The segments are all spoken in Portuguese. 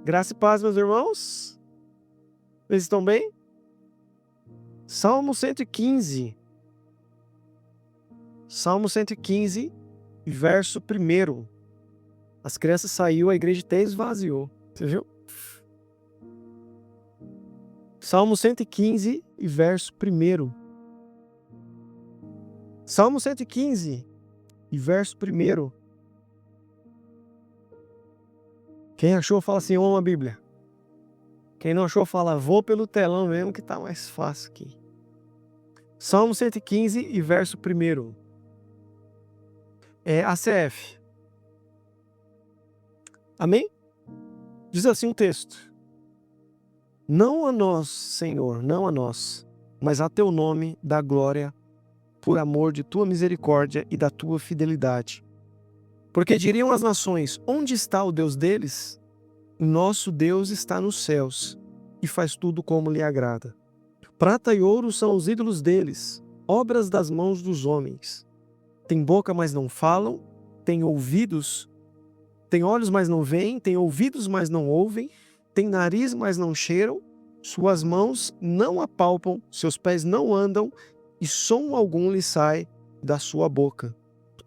Graça e paz, meus irmãos. Vocês estão bem? Salmo 115. Salmo 115, verso 1. As crianças saíram, a igreja até esvaziou. Você viu? Salmo 115, verso 1. Salmo 115, verso 1. Quem achou, fala assim, eu amo a Bíblia. Quem não achou, fala, vou pelo telão mesmo que tá mais fácil aqui. Salmo 115, verso 1. É ACF. Amém? Diz assim um texto. Não a nós, Senhor, não a nós, mas a teu nome dá glória por amor de tua misericórdia e da tua fidelidade. Porque diriam as nações, onde está o Deus deles? Nosso Deus está nos céus e faz tudo como lhe agrada. Prata e ouro são os ídolos deles, obras das mãos dos homens. Tem boca, mas não falam, tem ouvidos, tem olhos, mas não veem, tem ouvidos, mas não ouvem, tem nariz, mas não cheiram, suas mãos não apalpam, seus pés não andam, e som algum lhe sai da sua boca.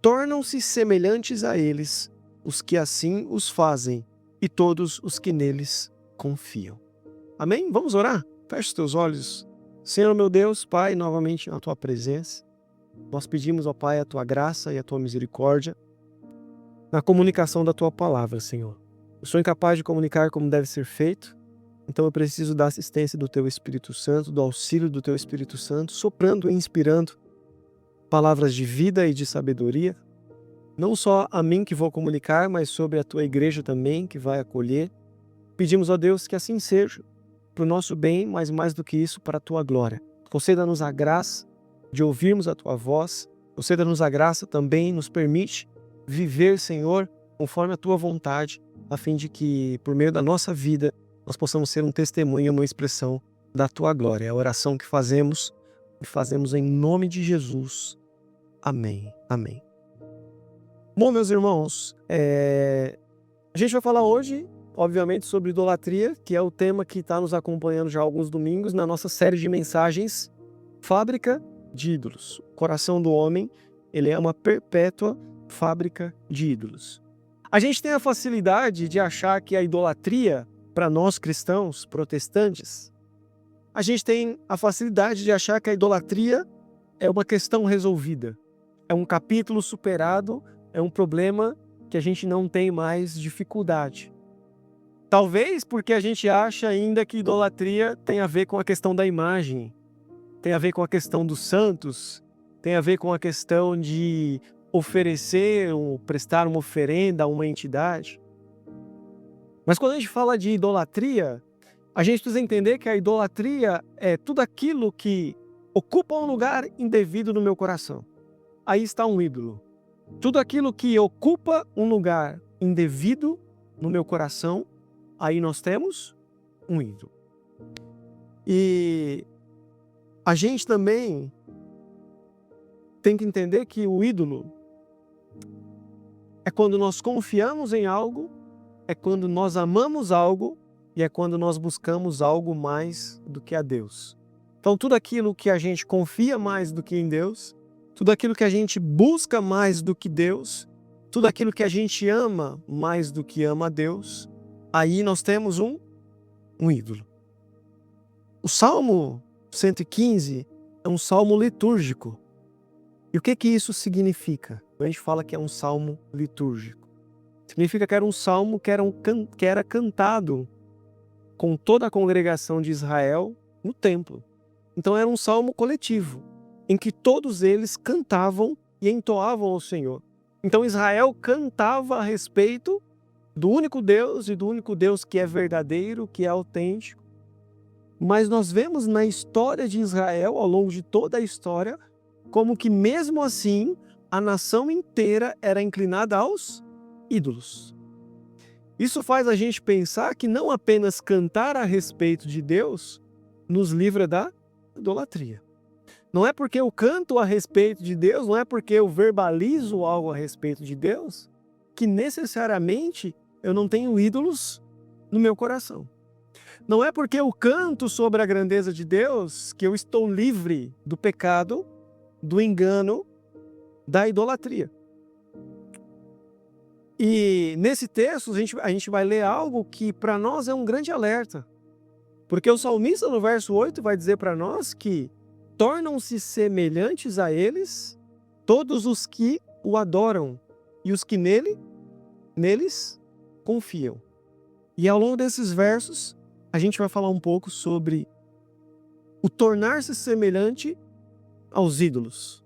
Tornam-se semelhantes a eles, os que assim os fazem, e todos os que neles confiam. Amém? Vamos orar? Feche os teus olhos. Senhor, meu Deus, Pai, novamente na tua presença, nós pedimos, ó Pai, a tua graça e a tua misericórdia na comunicação da tua palavra, Senhor. Eu sou incapaz de comunicar como deve ser feito, então eu preciso da assistência do teu Espírito Santo, do auxílio do teu Espírito Santo, soprando e inspirando palavras de vida e de sabedoria, não só a mim que vou comunicar, mas sobre a tua igreja também, que vai acolher. Pedimos a Deus que assim seja, para o nosso bem, mas mais do que isso, para a tua glória. Conceda-nos a graça de ouvirmos a tua voz, conceda-nos a graça também, nos permite viver, Senhor, conforme a tua vontade, a fim de que, por meio da nossa vida, nós possamos ser um testemunho, uma expressão da tua glória. É a oração que fazemos, e fazemos em nome de Jesus. Amém. Amém. Bom, meus irmãos, a gente vai falar hoje, obviamente, sobre idolatria, que é o tema que está nos acompanhando já há alguns domingos na nossa série de mensagens Fábrica de Ídolos. O coração do homem, ele é uma perpétua fábrica de ídolos. A gente tem a facilidade de achar que a idolatria, para nós cristãos, protestantes, a gente tem a facilidade de achar que a idolatria é uma questão resolvida, é um capítulo superado, é um problema que a gente não tem mais dificuldade. Talvez porque a gente acha ainda que idolatria tem a ver com a questão da imagem, tem a ver com a questão dos santos, tem a ver com a questão de oferecer ou prestar uma oferenda a uma entidade. Mas quando a gente fala de idolatria, a gente precisa entender que a idolatria é tudo aquilo que ocupa um lugar indevido no meu coração. Aí está um ídolo. Tudo aquilo que ocupa um lugar indevido no meu coração, aí nós temos um ídolo. E a gente também tem que entender que o ídolo é quando nós confiamos em algo, é quando nós amamos algo e é quando nós buscamos algo mais do que a Deus. Então tudo aquilo que a gente confia mais do que em Deus, tudo aquilo que a gente busca mais do que Deus, tudo aquilo que a gente ama mais do que ama a Deus, aí nós temos um ídolo. O Salmo 115 é um salmo litúrgico. E o que isso significa? A gente fala que é um salmo litúrgico. Significa que era um salmo que era cantado com toda a congregação de Israel no templo. Então era um salmo coletivo, em que todos eles cantavam e entoavam ao Senhor. Então Israel cantava a respeito do único Deus e do único Deus que é verdadeiro, que é autêntico. Mas nós vemos na história de Israel, ao longo de toda a história, como que mesmo assim a nação inteira era inclinada aos ídolos. Isso faz a gente pensar que não apenas cantar a respeito de Deus nos livra da idolatria. Não é porque eu canto a respeito de Deus, não é porque eu verbalizo algo a respeito de Deus, que necessariamente eu não tenho ídolos no meu coração. Não é porque eu canto sobre a grandeza de Deus que eu estou livre do pecado, do engano, da idolatria. E nesse texto a gente vai ler algo que para nós é um grande alerta. Porque o salmista no verso 8 vai dizer para nós que tornam-se semelhantes a eles todos os que o adoram e os que neles confiam. E ao longo desses versos, a gente vai falar um pouco sobre o tornar-se semelhante aos ídolos.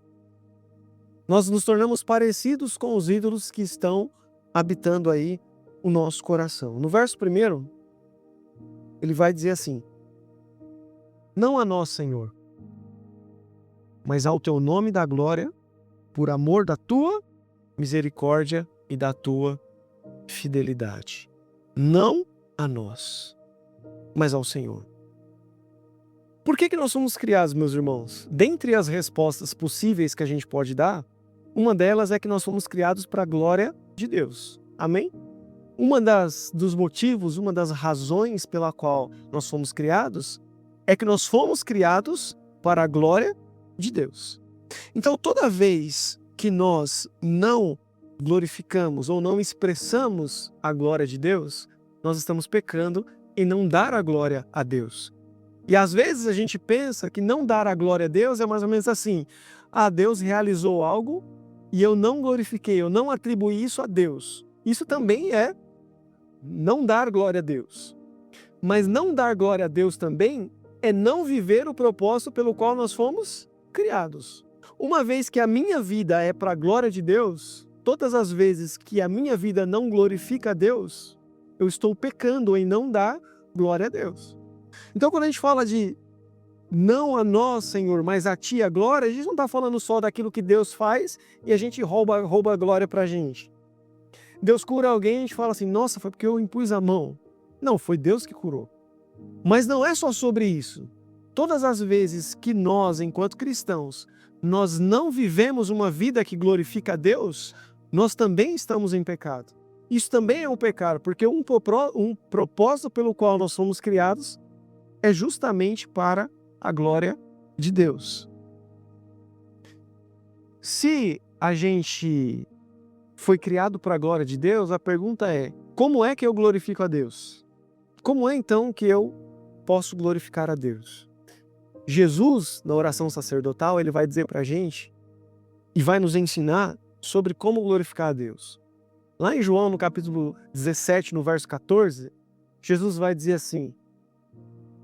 Nós nos tornamos parecidos com os ídolos que estão habitando aí o nosso coração. No verso 1, ele vai dizer assim: não a nós, Senhor, mas ao teu nome da glória, por amor da tua misericórdia e da tua fidelidade. Não a nós, mas ao Senhor. Por que nós somos criados, meus irmãos? Dentre as respostas possíveis que a gente pode dar, uma delas é que nós fomos criados para a glória de Deus. Amém? Dos motivos, uma das razões pela qual nós fomos criados é que nós fomos criados para a glória de Deus. Então, toda vez que nós não glorificamos ou não expressamos a glória de Deus, nós estamos pecando em não dar a glória a Deus. E às vezes a gente pensa que não dar a glória a Deus é mais ou menos assim: Deus realizou algo e eu não glorifiquei, eu não atribuí isso a Deus. Isso também é não dar glória a Deus. Mas não dar glória a Deus também é não viver o propósito pelo qual nós fomos criados. Uma vez que a minha vida é para a glória de Deus, todas as vezes que a minha vida não glorifica a Deus, eu estou pecando em não dar glória a Deus. Então, quando a gente fala de não a nós, Senhor, mas a Ti a glória, a gente não está falando só daquilo que Deus faz e a gente rouba a glória para a gente. Deus cura alguém e a gente fala assim: nossa, foi porque eu impus a mão. Não, foi Deus que curou. Mas não é só sobre isso. Todas as vezes que nós, enquanto cristãos, nós não vivemos uma vida que glorifica a Deus, nós também estamos em pecado. Isso também é um pecado, porque um propósito pelo qual nós fomos criados é justamente para a glória de Deus. Se a gente foi criado para a glória de Deus, a pergunta é: como é que eu glorifico a Deus? Como é então que eu posso glorificar a Deus? Jesus, na oração sacerdotal, ele vai dizer para a gente e vai nos ensinar sobre como glorificar a Deus. Lá em João, no capítulo 17, no verso 14, Jesus vai dizer assim: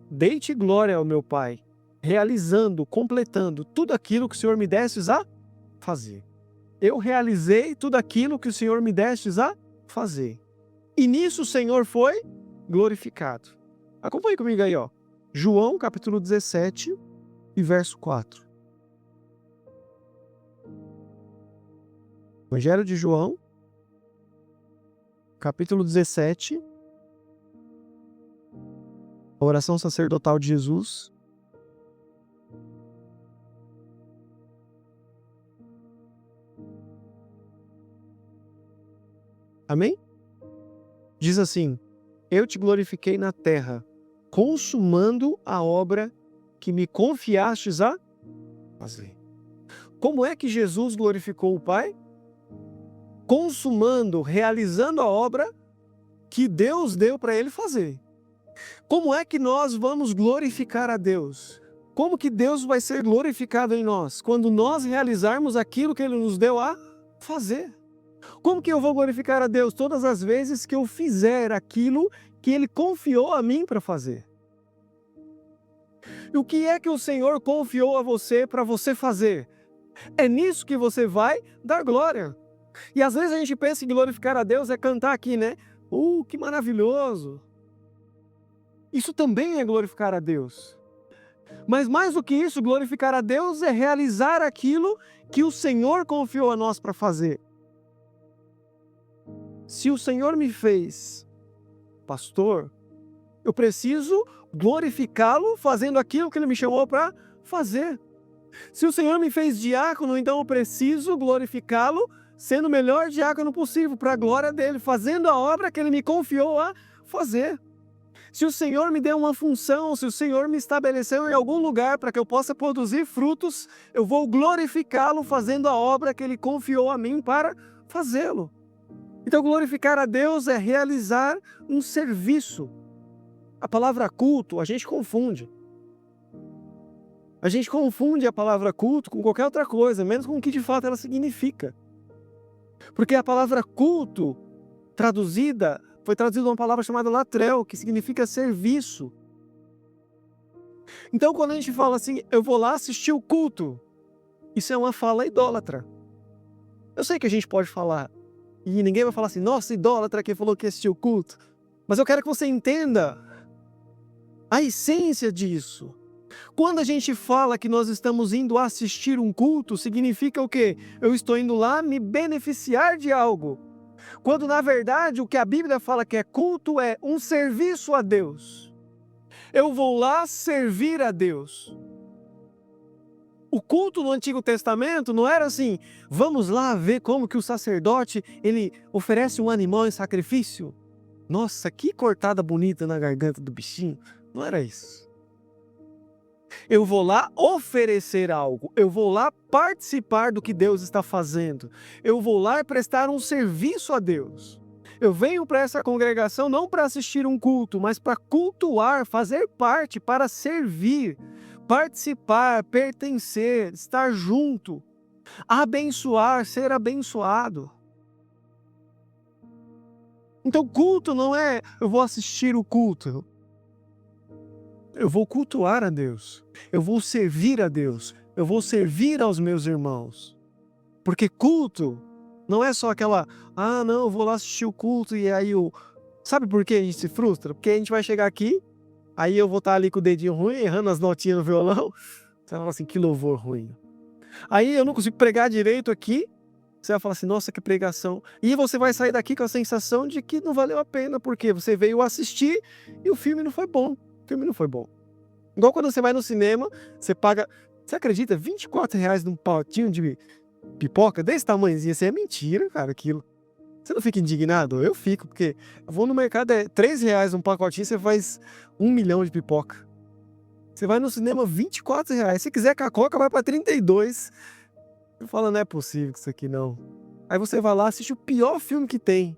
dei-te glória ao meu Pai, realizando, completando tudo aquilo que o Senhor me destes a fazer. Eu realizei tudo aquilo que o Senhor me destes a fazer. E nisso o Senhor foi glorificado. Acompanhe comigo aí, ó. João, capítulo 17 e verso 4. Evangelho de João, capítulo 17. A oração sacerdotal de Jesus. Amém? Diz assim: eu te glorifiquei na terra, consumando a obra que me confiastes a fazer. Como é que Jesus glorificou o Pai? Consumando, realizando a obra que Deus deu para ele fazer. Como é que nós vamos glorificar a Deus? Como que Deus vai ser glorificado em nós? Quando nós realizarmos aquilo que Ele nos deu a fazer. Como que eu vou glorificar a Deus? Todas as vezes que eu fizer aquilo que Ele confiou a mim para fazer. E o que é que o Senhor confiou a você para você fazer? É nisso que você vai dar glória. E às vezes a gente pensa em glorificar a Deus é cantar aqui, né? Que maravilhoso! Isso também é glorificar a Deus. Mas mais do que isso, glorificar a Deus é realizar aquilo que o Senhor confiou a nós para fazer. Se o Senhor me fez pastor, eu preciso glorificá-lo fazendo aquilo que Ele me chamou para fazer. Se o Senhor me fez diácono, então eu preciso glorificá-lo sendo o melhor diácono possível para a glória dele, fazendo a obra que Ele me confiou a fazer. Se o Senhor me deu uma função, se o Senhor me estabeleceu em algum lugar para que eu possa produzir frutos, eu vou glorificá-lo fazendo a obra que Ele confiou a mim para fazê-lo. Então, glorificar a Deus é realizar um serviço. A palavra culto, a gente confunde. A gente confunde a palavra culto com qualquer outra coisa, menos com o que de fato ela significa. Porque a palavra culto, foi traduzida uma palavra chamada latreu, que significa serviço. Então, quando a gente fala assim, eu vou lá assistir o culto, isso é uma fala idólatra. Eu sei que a gente pode falar, e ninguém vai falar assim, nossa, idólatra que falou que assistiu o culto. Mas eu quero que você entenda a essência disso. Quando a gente fala que nós estamos indo assistir um culto, significa o quê? Eu estou indo lá me beneficiar de algo. Quando, na verdade, o que a Bíblia fala que é culto é um serviço a Deus. Eu vou lá servir a Deus. O culto no Antigo Testamento não era assim, vamos lá ver como que o sacerdote, ele oferece um animal em sacrifício. Nossa, que cortada bonita na garganta do bichinho. Não era isso. Eu vou lá oferecer algo, eu vou lá participar do que Deus está fazendo, eu vou lá prestar um serviço a Deus. Eu venho para essa congregação não para assistir um culto, mas para cultuar, fazer parte, para servir, participar, pertencer, estar junto, abençoar, ser abençoado. Então culto não é eu vou assistir o culto. Eu vou cultuar a Deus, eu vou servir a Deus, eu vou servir aos meus irmãos. Porque culto não é só aquela, não, eu vou lá assistir o culto e aí Sabe por que a gente se frustra? Porque a gente vai chegar aqui, aí eu vou estar ali com o dedinho ruim, errando as notinhas no violão. Você vai falar assim, que louvor ruim. Aí eu não consigo pregar direito aqui, você vai falar assim, nossa, que pregação. E você vai sair daqui com a sensação de que não valeu a pena, porque você veio assistir e o filme não foi bom. O filme não foi bom. Igual quando você vai no cinema, você paga, você acredita, R$24 num potinho de pipoca desse tamanhozinho, assim, é mentira, cara, aquilo. Você não fica indignado? Eu fico, porque eu vou no mercado, é R$3 um pacotinho, você faz 1 milhão de pipoca. Você vai no cinema, R$24. Se quiser com a coca, vai pra 32. Eu falo, não é possível isso aqui não. Aí você vai lá, assiste o pior filme que tem.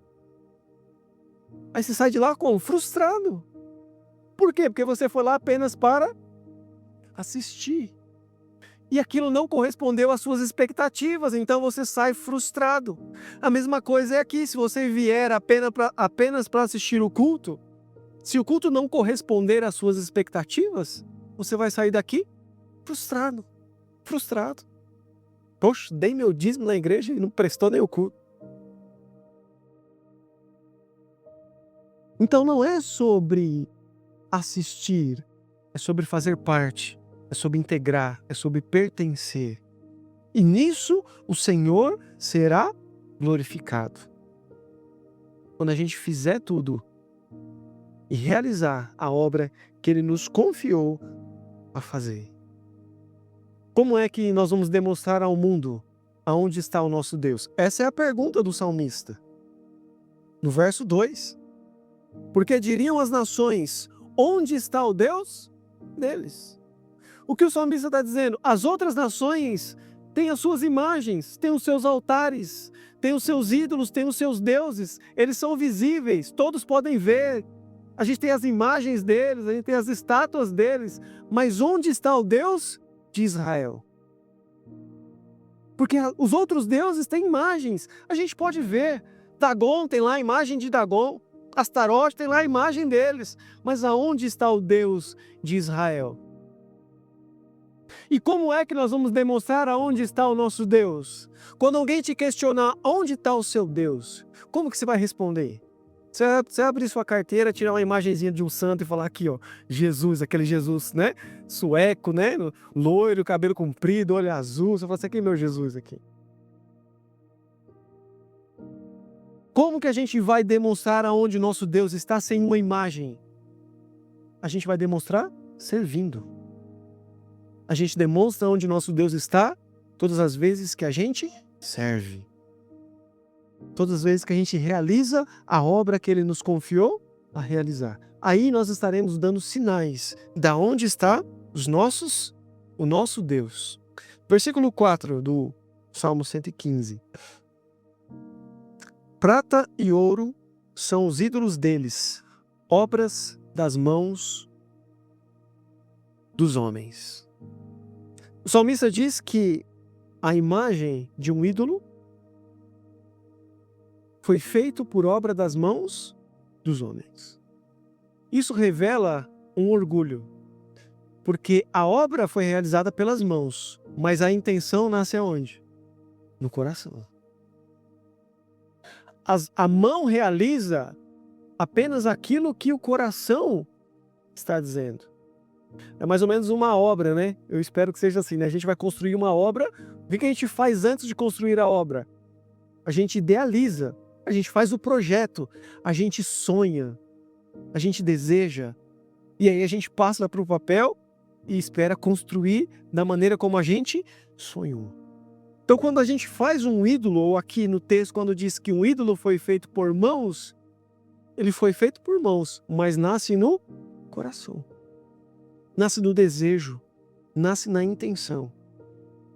Aí você sai de lá como? Frustrado. Por quê? Porque você foi lá apenas para assistir. E aquilo não correspondeu às suas expectativas, então você sai frustrado. A mesma coisa é aqui, se você vier apenas para assistir o culto, se o culto não corresponder às suas expectativas, você vai sair daqui frustrado. Frustrado. Poxa, dei meu dízimo na igreja e não prestou nem o culto. Então não é sobre assistir, é sobre fazer parte, é sobre integrar, é sobre pertencer. E nisso o Senhor será glorificado. Quando a gente fizer tudo e realizar a obra que Ele nos confiou a fazer. Como é que nós vamos demonstrar ao mundo aonde está o nosso Deus? Essa é a pergunta do salmista. No verso 2. Porque diriam as nações, onde está o Deus deles? O que o salmista está dizendo? As outras nações têm as suas imagens, têm os seus altares, têm os seus ídolos, têm os seus deuses. Eles são visíveis, todos podem ver. A gente tem as imagens deles, a gente tem as estátuas deles. Mas onde está o Deus de Israel? Porque os outros deuses têm imagens. A gente pode ver. Dagon tem lá a imagem de Dagon. Astarote tem lá a imagem deles. Mas aonde está o Deus de Israel? E como é que nós vamos demonstrar aonde está o nosso Deus? Quando alguém te questionar onde está o seu Deus, como que você vai responder? Você abrir sua carteira, tirar uma imagenzinha de um santo e falar aqui, ó, Jesus, aquele Jesus, né? Sueco, né? Loiro, cabelo comprido, olho azul. Você fala assim, aqui é meu Jesus aqui. Como que a gente vai demonstrar aonde nosso Deus está sem uma imagem? A gente vai demonstrar servindo. A gente demonstra onde nosso Deus está todas as vezes que a gente serve. Todas as vezes que a gente realiza a obra que Ele nos confiou a realizar. aí nós estaremos dando sinais da onde está o nosso Deus. Versículo 4 do Salmo 115. Prata e ouro são os ídolos deles, obras das mãos dos homens. O salmista diz que a imagem de um ídolo foi feito por obra das mãos dos homens. Isso revela um orgulho, porque a obra foi realizada pelas mãos, mas a intenção nasce aonde? No coração. A mão realiza apenas aquilo que o coração está dizendo. É mais ou menos uma obra, né? Eu espero que seja assim, né? A gente vai construir uma obra. O que a gente faz antes de construir a obra? A gente idealiza, a gente faz o projeto, a gente sonha, a gente deseja. E aí a gente passa para o papel e espera construir da maneira como a gente sonhou. Então, quando a gente faz um ídolo, ou aqui no texto, quando diz que um ídolo foi feito por mãos, ele foi feito por mãos, mas nasce no coração. Nasce no desejo, nasce na intenção.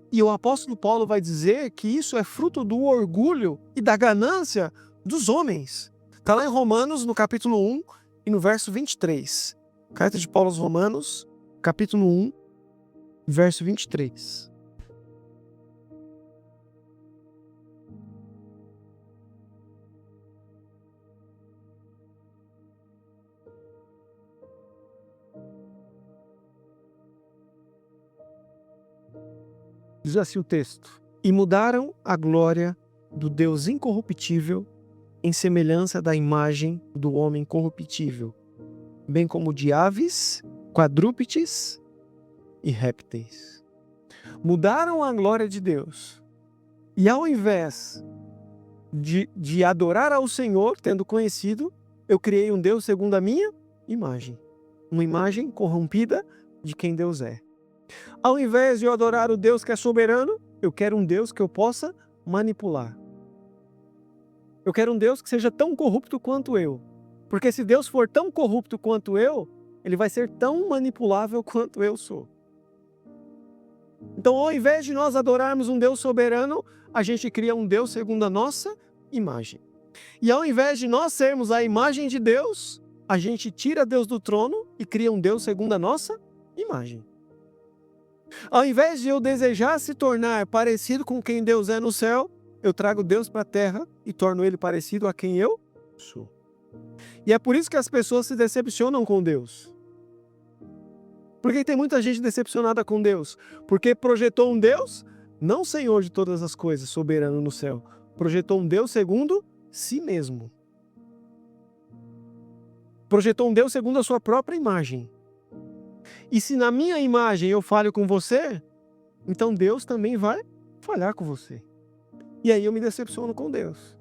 E o apóstolo Paulo vai dizer que isso é fruto do orgulho e da ganância dos homens. Está lá em Romanos, no capítulo 1 e no verso 23. Carta de Paulo aos Romanos, capítulo 1, verso 23. Diz assim o texto: e mudaram a glória do Deus incorruptível em semelhança da imagem do homem corruptível, bem como de aves, quadrúpedes e répteis. Mudaram a glória de Deus. E ao invés de adorar ao Senhor, tendo conhecido, eu criei um Deus segundo a minha imagem. Uma imagem corrompida de quem Deus é. Ao invés de eu adorar o Deus que é soberano, eu quero um Deus que eu possa manipular. Eu quero um Deus que seja tão corrupto quanto eu. Porque se Deus for tão corrupto quanto eu, ele vai ser tão manipulável quanto eu sou. Então, ao invés de nós adorarmos um Deus soberano, a gente cria um Deus segundo a nossa imagem. E ao invés de nós sermos a imagem de Deus, a gente tira Deus do trono e cria um Deus segundo a nossa imagem. Ao invés de eu desejar se tornar parecido com quem Deus é no céu, eu trago Deus para a terra e torno ele parecido a quem eu sou. E é por isso que as pessoas se decepcionam com Deus. Por que tem muita gente decepcionada com Deus? Porque projetou um Deus, não Senhor de todas as coisas, soberano no céu. Projetou um Deus segundo si mesmo. Projetou um Deus segundo a sua própria imagem. E se na minha imagem eu falho com você, então Deus também vai falhar com você. E aí eu me decepciono com Deus.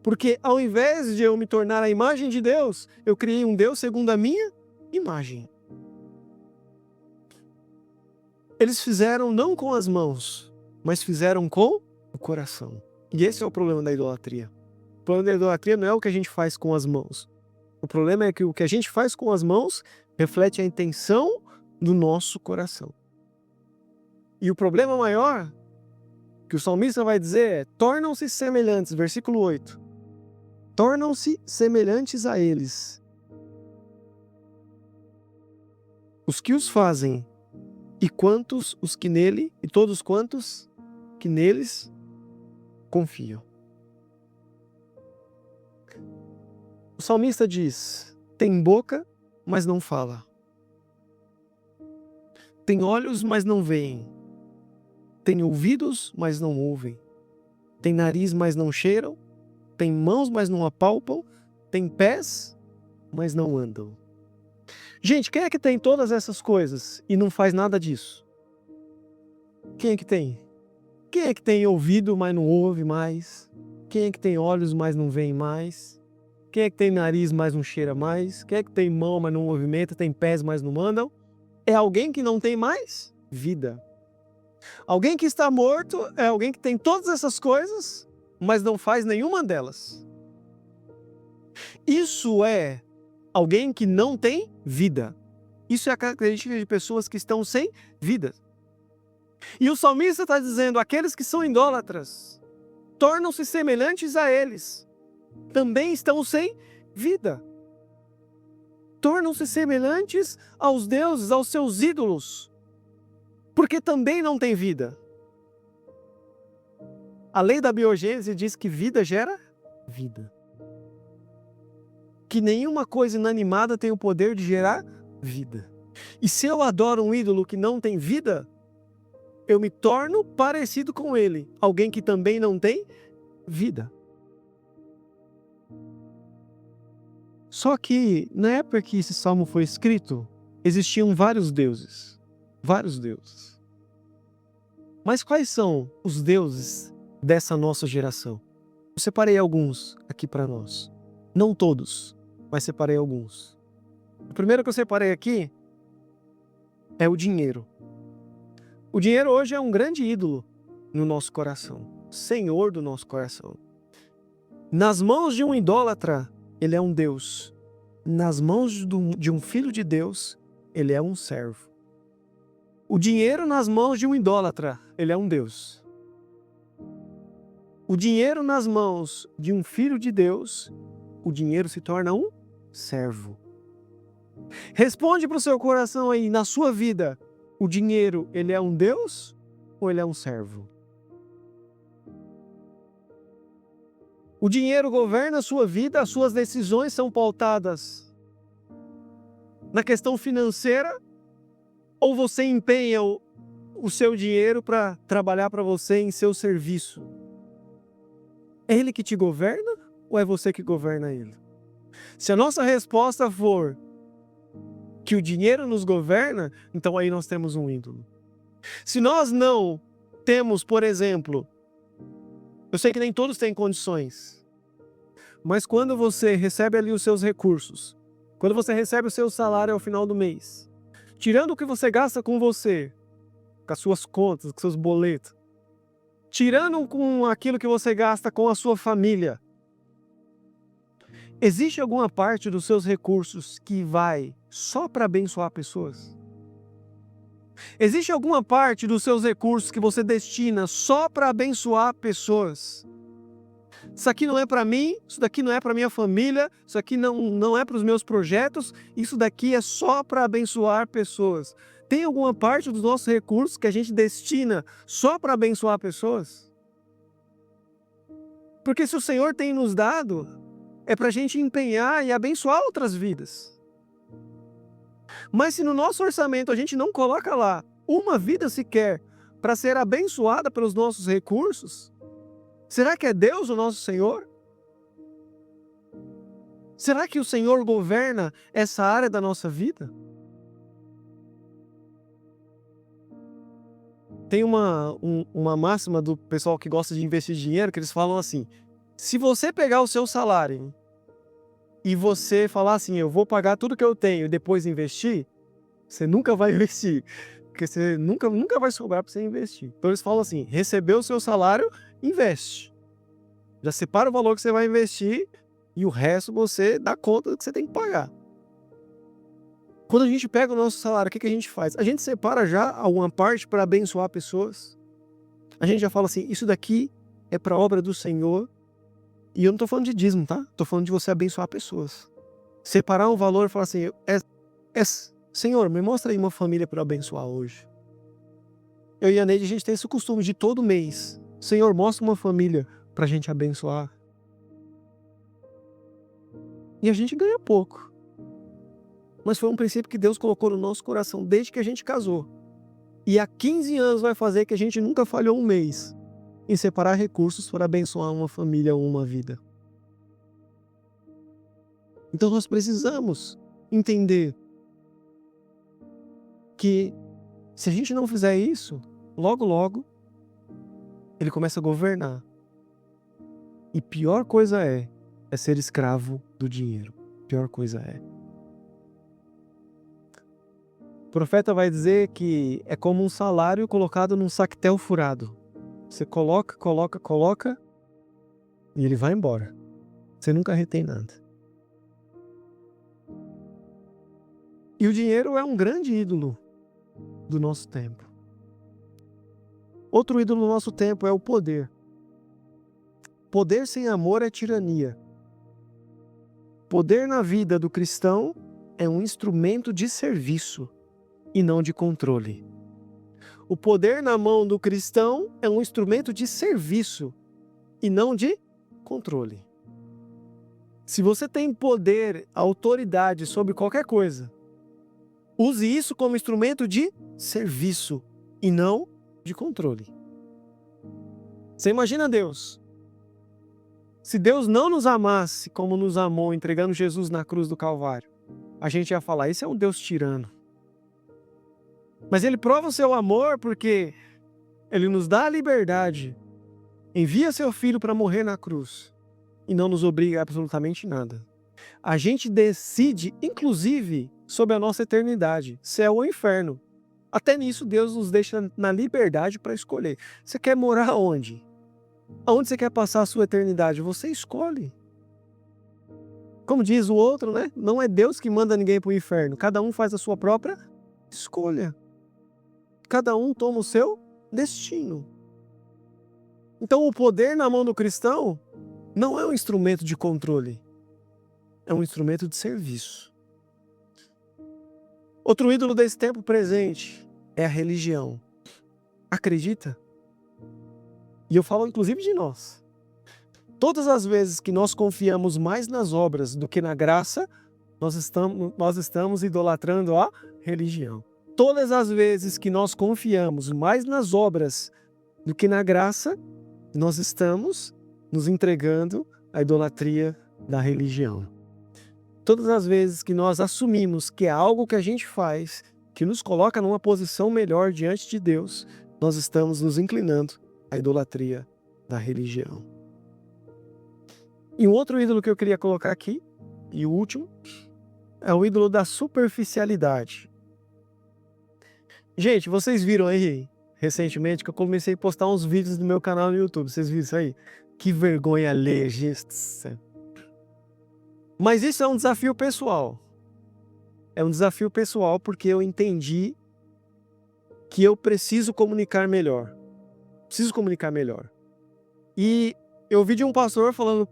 Porque ao invés de eu me tornar a imagem de Deus, eu criei um Deus segundo a minha imagem. Eles fizeram não com as mãos, mas fizeram com o coração. E esse é o problema da idolatria. O problema da idolatria não é o que a gente faz com as mãos. O problema é que o que a gente faz com as mãos reflete a intenção do nosso coração. E o problema maior que o salmista vai dizer é: tornam-se semelhantes, versículo 8. Tornam-se semelhantes a eles os que os fazem, e quantos os que nele, e todos quantos que neles confiam. O salmista diz: tem boca, mas não fala. Tem olhos, mas não veem. Tem ouvidos, mas não ouvem. Tem nariz, mas não cheiram. Tem mãos, mas não apalpam. Tem pés, mas não andam. Gente, quem é que tem todas essas coisas e não faz nada disso? Quem é que tem? Quem é que tem ouvido, mas não ouve mais? Quem é que tem olhos, mas não vê mais? Quem é que tem nariz, mas não cheira mais? Quem é que tem mão, mas não movimenta? Tem pés, mas não andam? É alguém que não tem mais vida. Alguém que está morto é alguém que tem todas essas coisas, mas não faz nenhuma delas. Isso é Alguém que não tem vida. Isso é a característica de pessoas que estão sem vida. E o salmista está dizendo, aqueles que são idólatras tornam-se semelhantes a eles. Também estão sem vida. Tornam-se semelhantes aos deuses, aos seus ídolos. Porque também não tem vida. A lei da biogênese diz que vida gera vida. Que nenhuma coisa inanimada tem o poder de gerar vida. E se eu adoro um ídolo que não tem vida, eu me torno parecido com ele, alguém que também não tem vida. Só que, na época que esse salmo foi escrito, existiam vários deuses. Vários deuses. Mas quais são os deuses dessa nossa geração? Eu separei alguns aqui para nós. Não todos, mas separei alguns. O primeiro que eu separei aqui é o dinheiro. O dinheiro hoje é um grande ídolo no nosso coração. Senhor do nosso coração. Nas mãos de um idólatra, ele é um Deus. Nas mãos de um filho de Deus, ele é um servo. O dinheiro nas mãos de um idólatra, ele é um Deus. O dinheiro nas mãos de um filho de Deus, o dinheiro se torna um servo. Responde para o seu coração aí, na sua vida, o dinheiro, ele é um Deus ou ele é um servo? O dinheiro governa a sua vida, as suas decisões são pautadas na questão financeira, ou você empenha o seu dinheiro para trabalhar para você em seu serviço? É ele que te governa ou é você que governa ele? Se a nossa resposta for que o dinheiro nos governa, então aí nós temos um ídolo. Se nós não temos, por exemplo, eu sei que nem todos têm condições, mas quando você recebe ali os seus recursos, quando você recebe o seu salário ao final do mês, tirando o que você gasta com você, com as suas contas, com seus boletos, tirando com aquilo que você gasta com a sua família, existe alguma parte dos seus recursos que vai só para abençoar pessoas? Existe alguma parte dos seus recursos que você destina só para abençoar pessoas? Isso aqui não é para mim, isso daqui não é para minha família, isso aqui não é para os meus projetos, isso daqui é só para abençoar pessoas. Tem alguma parte dos nossos recursos que a gente destina só para abençoar pessoas? Porque se o Senhor tem nos dado, é para a gente empenhar e abençoar outras vidas. Mas se no nosso orçamento a gente não coloca lá uma vida sequer para ser abençoada pelos nossos recursos, será que é Deus o nosso Senhor? Será que o Senhor governa essa área da nossa vida? Tem uma máxima do pessoal que gosta de investir dinheiro, que eles falam assim, se você pegar o seu salário e você falar assim, eu vou pagar tudo que eu tenho e depois investir, você nunca vai investir, porque você nunca vai sobrar para você investir. Então eles falam assim, recebeu o seu salário, investe. Já separa o valor que você vai investir e o resto você dá conta do que você tem que pagar. Quando a gente pega o nosso salário, o que a gente faz? A gente separa já alguma parte para abençoar pessoas. A gente já fala assim, isso daqui é para a obra do Senhor. E eu não estou falando de dízimo, tá? Estou falando de você abençoar pessoas. Separar um valor e falar assim, Senhor, me mostra aí uma família para abençoar hoje. Eu e a Neide, a gente tem esse costume de todo mês. Senhor, mostra uma família para a gente abençoar. E a gente ganha pouco. Mas foi um princípio que Deus colocou no nosso coração desde que a gente casou. E há 15 anos vai fazer que a gente nunca falhou um mês em separar recursos para abençoar uma família ou uma vida. Então nós precisamos entender que se a gente não fizer isso, logo logo ele começa a governar. E pior coisa é ser escravo do dinheiro. Pior coisa é. O profeta vai dizer que é como um salário colocado num sactel furado. Você coloca e ele vai embora. Você nunca retém nada. E o dinheiro é um grande ídolo do nosso tempo. Outro ídolo do nosso tempo é o poder. Poder sem amor é tirania. Poder na vida do cristão é um instrumento de serviço e não de controle. O poder na mão do cristão é um instrumento de serviço e não de controle. Se você tem poder, autoridade sobre qualquer coisa, use isso como instrumento de serviço e não de controle. Você imagina Deus. Se Deus não nos amasse como nos amou entregando Jesus na cruz do Calvário, a gente ia falar, esse é um Deus tirano. Mas Ele prova o seu amor porque Ele nos dá a liberdade, envia seu Filho para morrer na cruz e não nos obriga a absolutamente nada. A gente decide, inclusive, sobre a nossa eternidade, céu ou inferno. Até nisso Deus nos deixa na liberdade para escolher. Você quer morar onde? Aonde você quer passar a sua eternidade? Você escolhe. Como diz o outro, né? Não é Deus que manda ninguém para o inferno. Cada um faz a sua própria escolha. Cada um toma o seu destino. Então o poder na mão do cristão não é um instrumento de controle. É um instrumento de serviço. Outro ídolo desse tempo presente é a religião. Acredita? E eu falo inclusive de nós. Todas as vezes que nós confiamos mais nas obras do que na graça, nós estamos idolatrando a religião. Todas as vezes que nós confiamos mais nas obras do que na graça, nós estamos nos entregando à idolatria da religião. Todas as vezes que nós assumimos que é algo que a gente faz, que nos coloca numa posição melhor diante de Deus, nós estamos nos inclinando à idolatria da religião. E um outro ídolo que eu queria colocar aqui, e o último, é o ídolo da superficialidade. Gente, vocês viram aí, recentemente, que eu comecei a postar uns vídeos no meu canal no YouTube. Vocês viram isso aí? Que vergonha alheia, gente. Mas isso é um desafio pessoal. É um desafio pessoal porque eu entendi que eu preciso comunicar melhor. Preciso comunicar melhor. E eu ouvi de um pastor falando,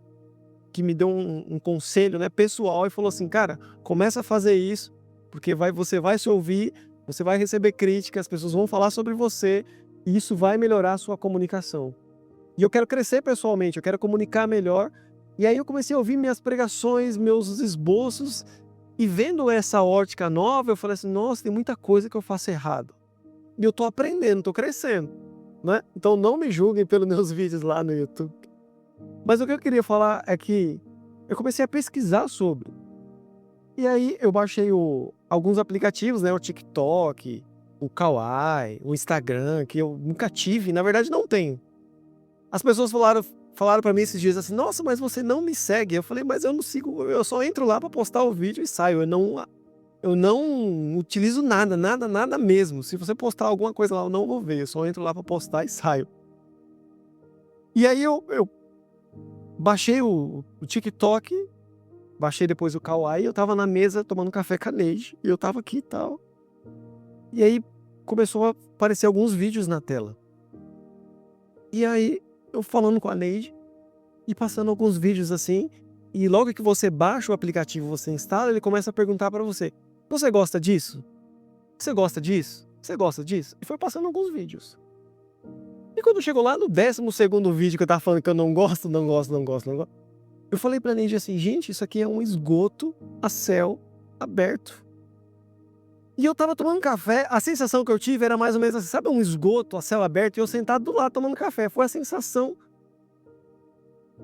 que me deu um conselho, né, pessoal, e falou assim, cara, começa a fazer isso, porque você vai se ouvir, você vai receber críticas, as pessoas vão falar sobre você, e isso vai melhorar a sua comunicação. E eu quero crescer pessoalmente, eu quero comunicar melhor. E aí eu comecei a ouvir minhas pregações, meus esboços, e vendo essa ótica nova, eu falei assim, nossa, tem muita coisa que eu faço errado. E eu tô aprendendo, tô crescendo, né? Então não me julguem pelos meus vídeos lá no YouTube. Mas o que eu queria falar é que eu comecei a pesquisar sobre. E aí eu baixei alguns aplicativos, né? O TikTok, o Kawaii, o Instagram, que eu nunca tive, na verdade não tenho. As pessoas falaram para mim esses dias assim, nossa, mas você não me segue. Eu falei, mas eu não sigo, eu só entro lá para postar o vídeo e saio. Eu não utilizo nada mesmo. Se você postar alguma coisa lá, eu não vou ver. Eu só entro lá para postar e saio. E aí eu baixei o TikTok, baixei depois o Kawaii, eu tava na mesa tomando café com a Neide, e eu tava aqui e tal. E aí começou a aparecer alguns vídeos na tela. E aí eu falando com a Neide e passando alguns vídeos assim, e logo que você baixa o aplicativo, você instala, ele começa a perguntar pra você, você gosta disso? Você gosta disso? Você gosta disso? E foi passando alguns vídeos. E quando chegou lá no 12º vídeo que eu tava falando que eu não gosto, eu falei pra Neide assim, gente, isso aqui é um esgoto a céu aberto. E eu tava tomando café, a sensação que eu tive era mais ou menos assim, sabe um esgoto a céu aberto e eu sentado do lado tomando café. Foi a sensação,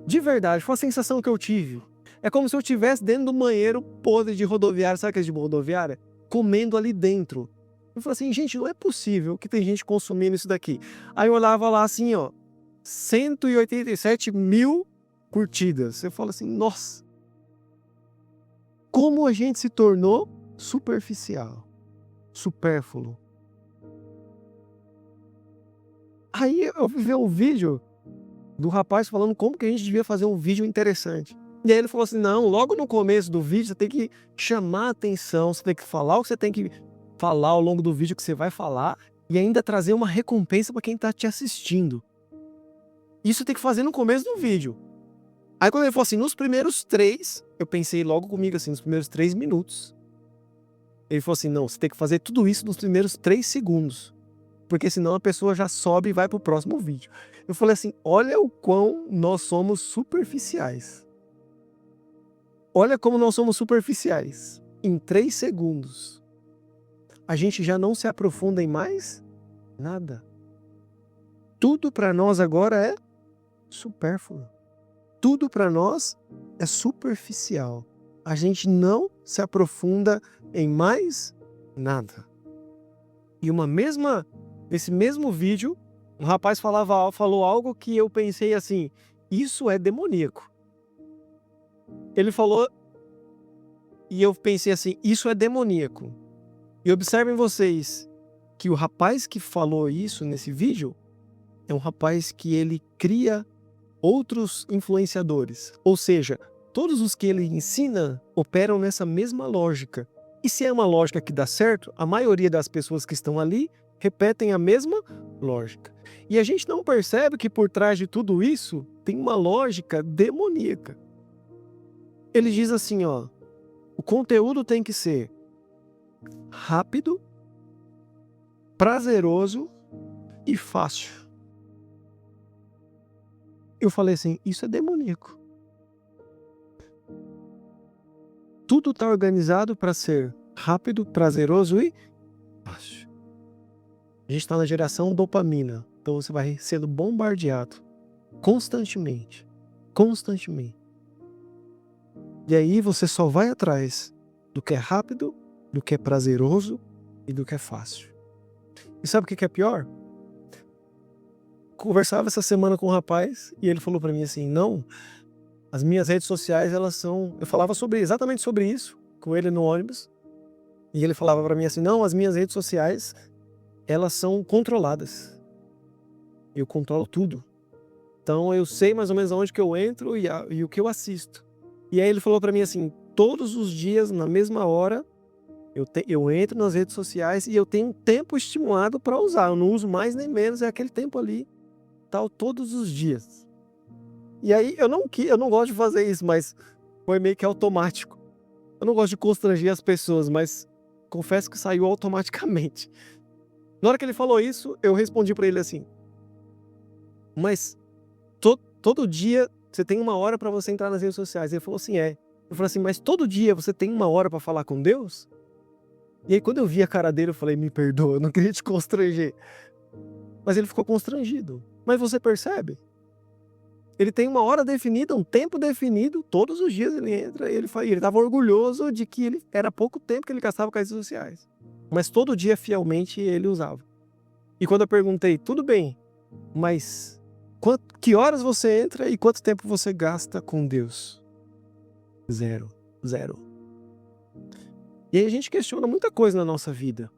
de verdade, foi a sensação que eu tive. É como se eu estivesse dentro do banheiro podre de rodoviária, sabe aquele de rodoviária? Comendo ali dentro. Eu falei assim, gente, não é possível que tem gente consumindo isso daqui. Aí eu olhava lá assim, ó, 187 mil curtidas. Eu falo assim, nossa, como a gente se tornou superficial, supérfluo. Aí eu vi um vídeo do rapaz falando como que a gente devia fazer um vídeo interessante. E aí ele falou assim, não, logo no começo do vídeo você tem que chamar a atenção, você tem que falar o que você tem que falar ao longo do vídeo que você vai falar e ainda trazer uma recompensa para quem está te assistindo. Isso tem que fazer no começo do vídeo. Aí quando ele falou assim, nos primeiros 3, eu pensei logo comigo assim, nos primeiros 3 minutos. Ele falou assim, não, você tem que fazer tudo isso nos primeiros 3 segundos. Porque senão a pessoa já sobe e vai pro próximo vídeo. Eu falei assim, olha o quão nós somos superficiais. Olha como nós somos superficiais. Em 3 segundos, a gente já não se aprofunda em mais nada. Tudo para nós agora é supérfluo. Tudo para nós é superficial. A gente não se aprofunda em mais nada. E nesse mesmo vídeo, um rapaz falou algo que eu pensei assim, isso é demoníaco. Ele falou e eu pensei assim, isso é demoníaco. E observem vocês que o rapaz que falou isso nesse vídeo é um rapaz que ele cria outros influenciadores. Ou seja, todos os que ele ensina operam nessa mesma lógica. E se é uma lógica que dá certo, a maioria das pessoas que estão ali repetem a mesma lógica. E a gente não percebe que por trás de tudo isso tem uma lógica demoníaca. Ele diz assim, ó, o conteúdo tem que ser rápido, prazeroso e fácil. Eu falei assim, isso é demoníaco. Tudo está organizado para ser rápido, prazeroso e fácil. A gente está na geração dopamina, então você vai sendo bombardeado constantemente. E aí você só vai atrás do que é rápido, do que é prazeroso e do que é fácil. E sabe o que é pior? Conversava essa semana com um rapaz e ele falou para mim assim, não, as minhas redes sociais, elas são... Eu falava exatamente sobre isso com ele no ônibus. E ele falava para mim assim, não, as minhas redes sociais, elas são controladas. Eu controlo tudo. Então eu sei mais ou menos aonde que eu entro e o que eu assisto. E aí ele falou para mim assim, todos os dias, na mesma hora, eu entro nas redes sociais e eu tenho um tempo estimulado para usar. Eu não uso mais nem menos, é aquele tempo ali, tal, todos os dias. E aí eu não gosto de fazer isso, mas foi meio que automático. Eu não gosto de constranger as pessoas, mas confesso que saiu automaticamente. Na hora que ele falou isso, eu respondi para ele assim, mas todo dia você tem 1 hora para você entrar nas redes sociais. Ele falou assim, é. Eu falei assim, mas todo dia você tem 1 hora para falar com Deus? E aí quando eu vi a cara dele, eu falei, me perdoa, eu não queria te constranger. Mas ele ficou constrangido. Mas você percebe? Ele tem 1 hora definida, um tempo definido, todos os dias ele entra e ele estava orgulhoso de que era pouco tempo que ele gastava com as redes sociais. Mas todo dia, fielmente, ele usava. E quando eu perguntei, tudo bem, mas que horas você entra e quanto tempo você gasta com Deus? 0. E aí a gente questiona muita coisa na nossa vida.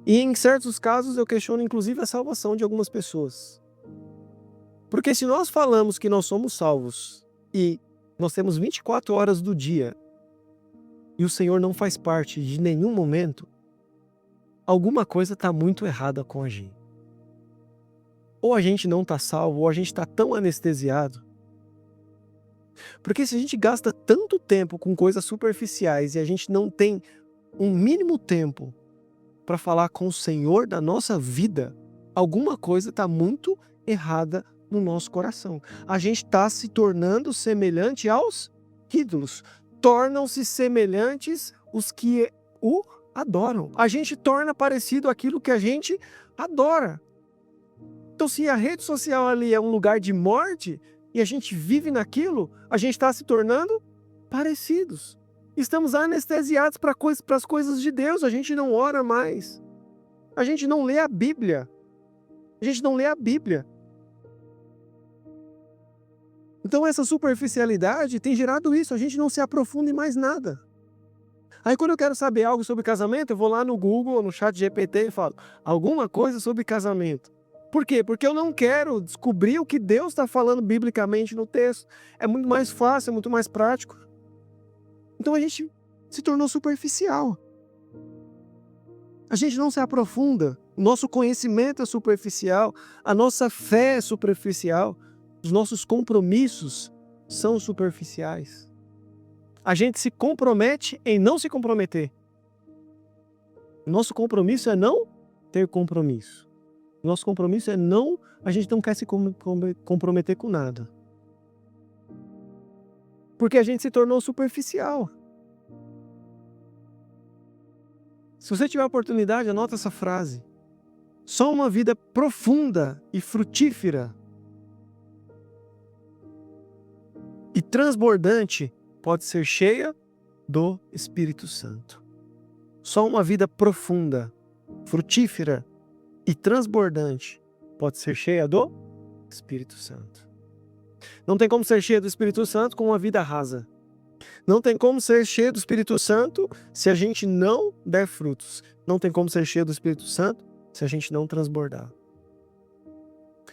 E em certos casos eu questiono inclusive a salvação de algumas pessoas. Porque se nós falamos que nós somos salvos e nós temos 24 horas do dia e o Senhor não faz parte de nenhum momento, alguma coisa está muito errada com a gente. Ou a gente não está salvo, ou a gente está tão anestesiado. Porque se a gente gasta tanto tempo com coisas superficiais e a gente não tem um mínimo tempo para falar com o Senhor da nossa vida, alguma coisa está muito errada no nosso coração. A gente está se tornando semelhante aos ídolos. Tornam-se semelhantes os que o adoram. A gente torna parecido aquilo que a gente adora. Então, se a rede social ali é um lugar de morte e a gente vive naquilo, a gente está se tornando parecidos. Estamos anestesiados para as coisas de Deus. A gente não ora mais. A gente não lê a Bíblia. Então essa superficialidade tem gerado isso, a gente não se aprofunda em mais nada. Aí quando eu quero saber algo sobre casamento, eu vou lá no Google, no ChatGPT e falo, alguma coisa sobre casamento. Por quê? Porque eu não quero descobrir o que Deus está falando biblicamente no texto. É muito mais fácil, é muito mais prático. Então a gente se tornou superficial. A gente não se aprofunda. O nosso conhecimento é superficial. A nossa fé é superficial. Os nossos compromissos são superficiais. A gente se compromete em não se comprometer. Nosso compromisso é não ter compromisso. Nosso compromisso é não... A gente não quer se comprometer com nada. Porque a gente se tornou superficial. Se você tiver a oportunidade, anota essa frase. Só uma vida profunda e frutífera e transbordante pode ser cheia do Espírito Santo. Só uma vida profunda, frutífera e transbordante pode ser cheia do Espírito Santo. Não tem como ser cheia do Espírito Santo com uma vida rasa. Não tem como ser cheio do Espírito Santo se a gente não der frutos. Não tem como ser cheio do Espírito Santo se a gente não transbordar.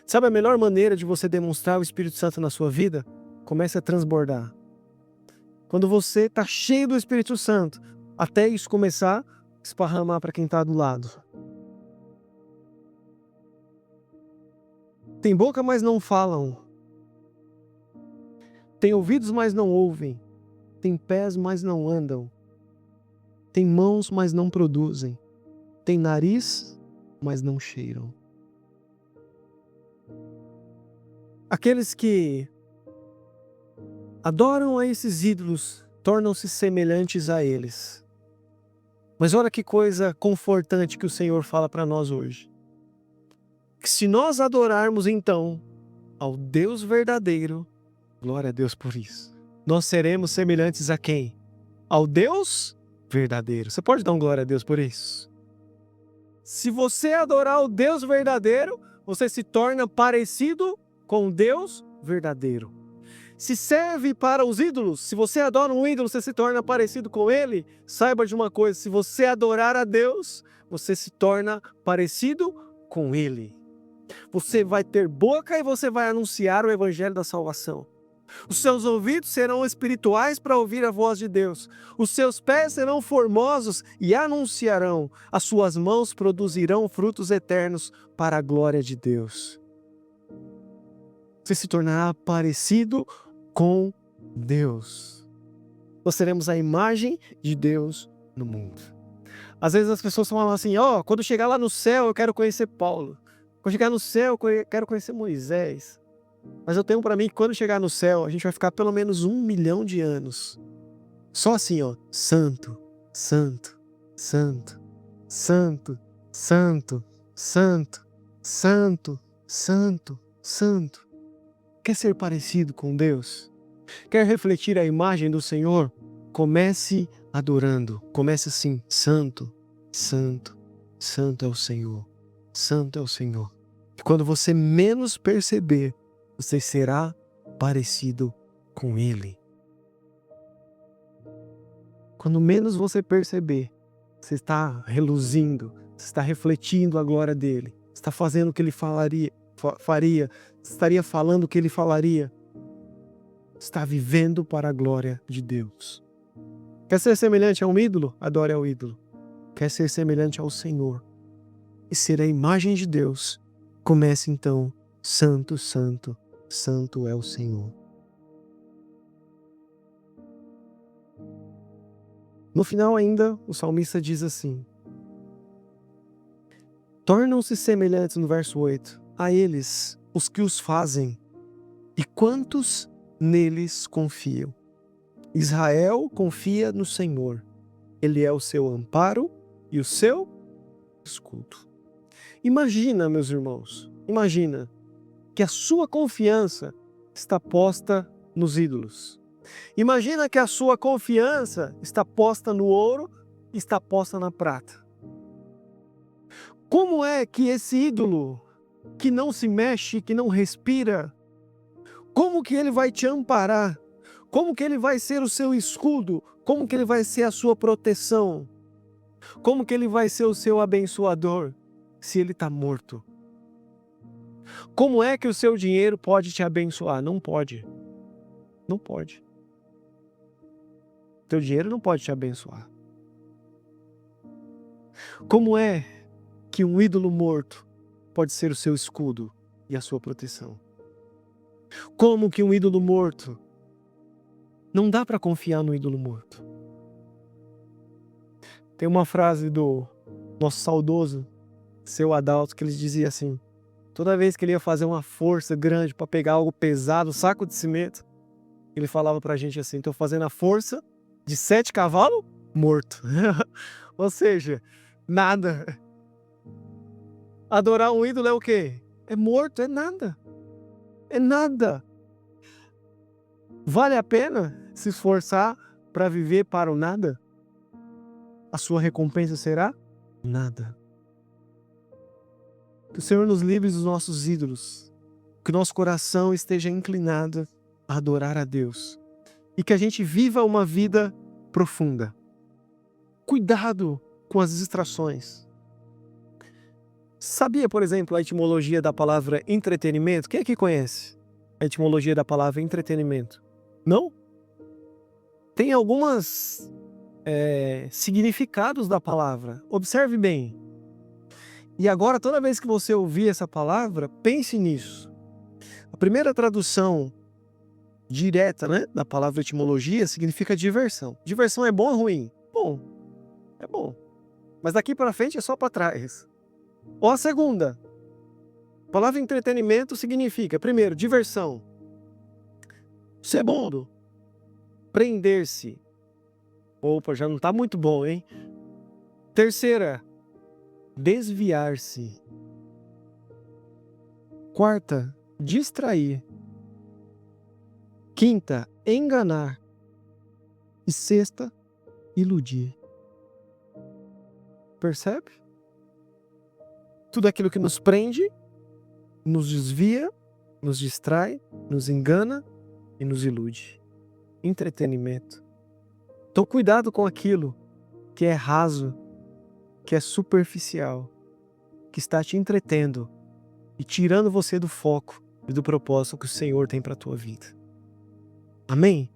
Sabe a melhor maneira de você demonstrar o Espírito Santo na sua vida? Comece a transbordar. Quando você está cheio do Espírito Santo, até isso começar a esparramar para quem está do lado. Tem boca, mas não falam. Tem ouvidos, mas não ouvem. Tem pés, mas não andam. Tem mãos, mas não produzem. Tem nariz, mas não cheiram. Aqueles que adoram a esses ídolos tornam-se semelhantes a eles. Mas olha que coisa confortante que o Senhor fala para nós hoje. Que se nós adorarmos então ao Deus verdadeiro, glória a Deus por isso, nós seremos semelhantes a quem? Ao Deus verdadeiro. Você pode dar um glória a Deus por isso? Se você adorar o Deus verdadeiro, você se torna parecido com o Deus verdadeiro. Se serve para os ídolos, se você adora um ídolo, você se torna parecido com ele, saiba de uma coisa, se você adorar a Deus, você se torna parecido com ele. Você vai ter boca e você vai anunciar o evangelho da salvação. Os seus ouvidos serão espirituais para ouvir a voz de Deus. Os seus pés serão formosos e anunciarão. As suas mãos produzirão frutos eternos para a glória de Deus. Você se tornará parecido com Deus. Nós seremos a imagem de Deus no mundo. Às vezes as pessoas falam assim, quando chegar lá no céu eu quero conhecer Paulo. Quando chegar no céu eu quero conhecer Moisés. Mas eu tenho para mim que quando chegar no céu, a gente vai ficar pelo menos 1 milhão de anos. Só assim, santo, santo, santo, santo, santo, santo, santo, santo, santo. Quer ser parecido com Deus? Quer refletir a imagem do Senhor? Comece adorando. Comece assim, santo, santo, santo é o Senhor. Santo é o Senhor. E quando você menos perceber, você será parecido com Ele. Quando menos você perceber, você está reluzindo, você está refletindo a glória dEle, está fazendo o que Ele faria, estaria falando o que Ele falaria, está vivendo para a glória de Deus. Quer ser semelhante a um ídolo? Adore ao ídolo. Quer ser semelhante ao Senhor e ser a imagem de Deus? Comece então, santo, santo, santo é o Senhor. No final ainda, o salmista diz assim: tornam-se semelhantes, no verso 8, a eles, os que os fazem, e quantos neles confiam. Israel confia no Senhor. Ele é o seu amparo e o seu escudo. Imagina, meus irmãos, imagina que a sua confiança está posta nos ídolos. Imagina que a sua confiança está posta no ouro e está posta na prata. Como é que esse ídolo, que não se mexe, que não respira, como que ele vai te amparar? Como que ele vai ser o seu escudo? Como que ele vai ser a sua proteção? Como que ele vai ser o seu abençoador se ele está morto? Como é que o seu dinheiro pode te abençoar? Não pode. Não pode. Teu dinheiro não pode te abençoar. Como é que um ídolo morto pode ser o seu escudo e a sua proteção? Como que um ídolo morto? Não dá para confiar no ídolo morto. Tem uma frase do nosso saudoso seu Adalto que ele dizia assim: toda vez que ele ia fazer uma força grande para pegar algo pesado, saco de cimento, ele falava pra gente assim: tô fazendo a força de 7 cavalos morto. Ou seja, nada. Adorar um ídolo é o quê? É morto, é nada. É nada. Vale a pena se esforçar para viver para o nada? A sua recompensa será nada. Que o Senhor nos livre dos nossos ídolos. Que o nosso coração esteja inclinado a adorar a Deus. E que a gente viva uma vida profunda. Cuidado com as distrações. Sabia, por exemplo, a etimologia da palavra entretenimento? Quem aqui conhece a etimologia da palavra entretenimento? Não? Tem algumas significados da palavra. Observe bem. E agora, toda vez que você ouvir essa palavra, pense nisso. A primeira tradução direta, né, da palavra etimologia significa diversão. Diversão é bom ou ruim? Bom. É bom. Mas daqui para frente é só para trás. Ou a segunda. A palavra entretenimento significa, primeiro, diversão. Segundo, prender-se. Opa, já não está muito bom, hein? Terceira, desviar-se. Quarta, distrair. Quinta, enganar. E sexta, iludir. Percebe? Tudo aquilo que nos prende, nos desvia, nos distrai, nos engana e nos ilude. Entretenimento. Então cuidado com aquilo que é raso, que é superficial, que está te entretendo e tirando você do foco e do propósito que o Senhor tem para a tua vida. Amém?